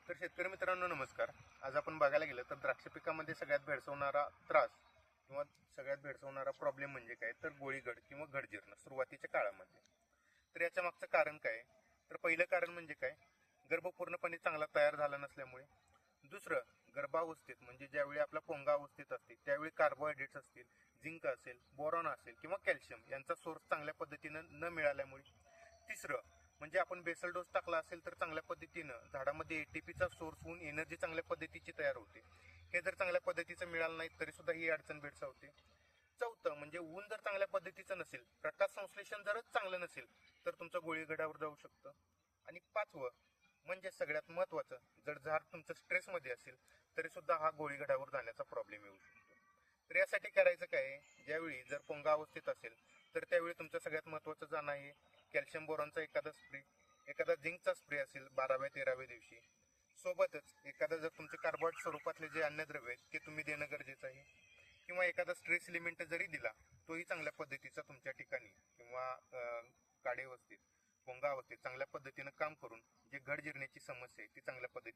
तर शेतकरी मित्रांनो नमस्कार. आज आपण बघायला गेलं तर द्राक्ष पिकामध्ये सगळ्यात भेडसावणारा त्रास किंवा सगळ्यात भेडसावणारा प्रॉब्लेम म्हणजे काय तर गोळीगड किंवा गडजीर्ण सुरुवातीच्या काळामध्ये. तर याच्या मागचं कारण काय? तर पहिलं कारण म्हणजे काय, गर्भ पूर्णपणे चांगला तयार झाला नसल्यामुळे. दुसरं, गर्भावस्थेत म्हणजे ज्यावेळी आपला पोंगा अवस्थेत असते त्यावेळी कार्बोहायड्रेट्स असतील, झिंक असेल, बोरॉन असेल किंवा कॅल्शियम यांचा सोर्स चांगल्या पद्धतीनं न मिळाल्यामुळे. तिसरं म्हणजे आपण बेसल डोस टाकला असेल तर चांगल्या पद्धतीनं झाडामध्ये एटीपीचा सोर्स होऊन एनर्जी चांगल्या पद्धतीची तयार होते. हे जर चांगल्या पद्धतीचं मिळालं नाही तरी सुद्धा ही अडचण भेडसावते. चौथं म्हणजे ऊन जर चांगल्या पद्धतीचं नसेल, प्रकाश संश्लेषण जरच चांगलं नसेल तर तुमचं गोळीगडावर जाऊ शकतं. आणि पाचवं म्हणजे सगळ्यात महत्वाचं, जर झाड तुमचं स्ट्रेसमध्ये असेल तरी सुद्धा हा गोळीगडावर जाण्याचा प्रॉब्लेम येऊ शकतो. तर यासाठी करायचं काय, ज्यावेळी जर पोंगा अवस्थेत असेल तर त्यावेळी तुमचं सगळ्यात महत्वाचं जाणं आहे कॅल्शियम बोरॉनचा एखादा स्प्रे, एखादा झिंकचा स्प्रे असेल 12व्या-13व्या दिवशी. सोबतच एखादा जर तुमचे कार्बोहायड्रेट स्वरूपातले जे अन्नद्रव्य आहेत ते तुम्ही देणं गरजेचं आहे. किंवा एखादा स्ट्रेस एलिमेंट जरी दिला तोही चांगल्या पद्धतीचा तुमच्या ठिकाणी किंवा काडे अवस्थेत पोंगा अवस्थेत चांगल्या पद्धतीनं काम करून जे घड जिरण्याची समस्या आहे ती चांगल्या पद्धतीने